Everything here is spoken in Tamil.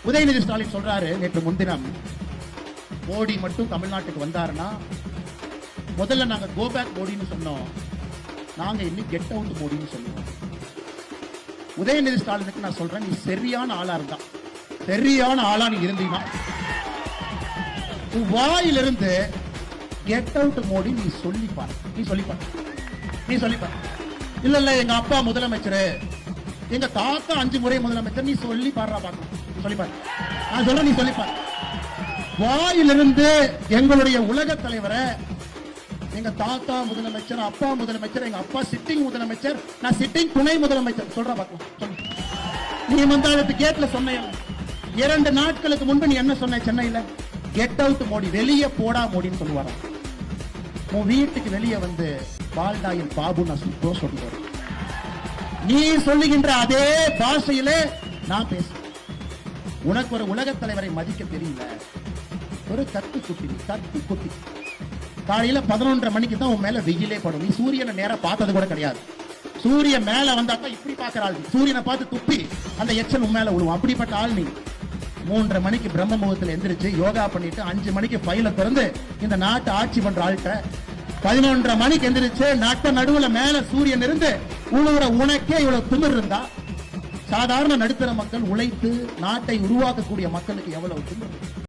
உதயநிதி ஸ்டாலின் சொல்றாரு, நேற்று முன்தினம் மோடி மட்டும் தமிழ்நாட்டுக்கு வந்தாருன்னா முதல்ல நாங்க கோ பேக் மோடின்னு சொன்னோம், நாங்க இன்னும் கெட் அவுட் மோடின்னு சொல்லுவோம். உதயநிதி ஸ்டாலினுக்கு நான் சொல்றேன், நீ சரியான ஆளா இருந்தா, சரியான ஆளா நீ இருந்தீங்கன்னா வாயிலிருந்து கெட் அவுட் மோடி நீ சொல்லிப்பார், நீ சொல்லிப்பார், நீ சொல்லிப்பார். இல்ல இல்ல எங்க அப்பா முதலமைச்சர், எங்க தாத்தா 5 முறை முதலமைச்சர், நீ சொல்லி பாடுறா பாக்கலாம், சொல்லிப்பார். நான் சொல்றேன், நீ சொல்லிப்பார். வாயிலிருந்து எங்களுடைய உலக தலைவரை, எங்க தாத்தா முதலமைச்சர், அப்பா முதலமைச்சர், எங்க அப்பா சிட்டிங் முதலமைச்சர், நான் சிட்டிங் துணை முதலமைச்சர் சொல்ற பாக்கலாம், சொல்லு. நீ மந்தாளத்து கேட்ல சொன்ன 2 நாட்களுக்கு முன்பு நீ என்ன சொன்ன? சென்னையில கெட் அவுட் மோடி, வெளியே போடா மோடின்னு சொல்லுவாராம். உன் வீட்டுக்கு வெளியே வந்து பால்டாயில் பாபு நான் சொல்லுவேன். நீ சொல்லுகின்ற அதே பாஷையிலே நான் பேசுறேன். உனக்கு ஒரு உலக தலைவரை மதிக்க தெரியல, ஒரு கத்து குட்டி. காலையில 11:30 மணிக்கு தான் உன் மேல வெயிலே படும். நீ சூரியனை நேரா பார்த்தது கூட கிடையாது. சூரியன் மேல வந்தா தான் இப்படி பாக்குற ஆள். சூரியனை பார்த்து துப்பி அந்த எச்சல் உன் மேல விழுவும். அப்படிப்பட்ட ஆள் நீ. 3:30 மணிக்கு பிரம்ம முகூர்த்தத்தில் எந்திரிச்சு யோகா பண்ணிட்டு 5 மணிக்கு ஃபைல திறந்து இந்த நாட்டை ஆட்சி பண்ற ஆள்கிட்ட 11:30 மணிக்கு எந்திரிச்சு நாட்ட நடுவுல மேல சூரியன் இருந்து உழுவுற உனக்கே இவ்வளவு திமிர் இருந்தா, சாதாரண நடுத்தர மக்கள் உழைத்து நாட்டை உருவாக்கக்கூடிய மக்களுக்கு எவ்வளவு திமிர்?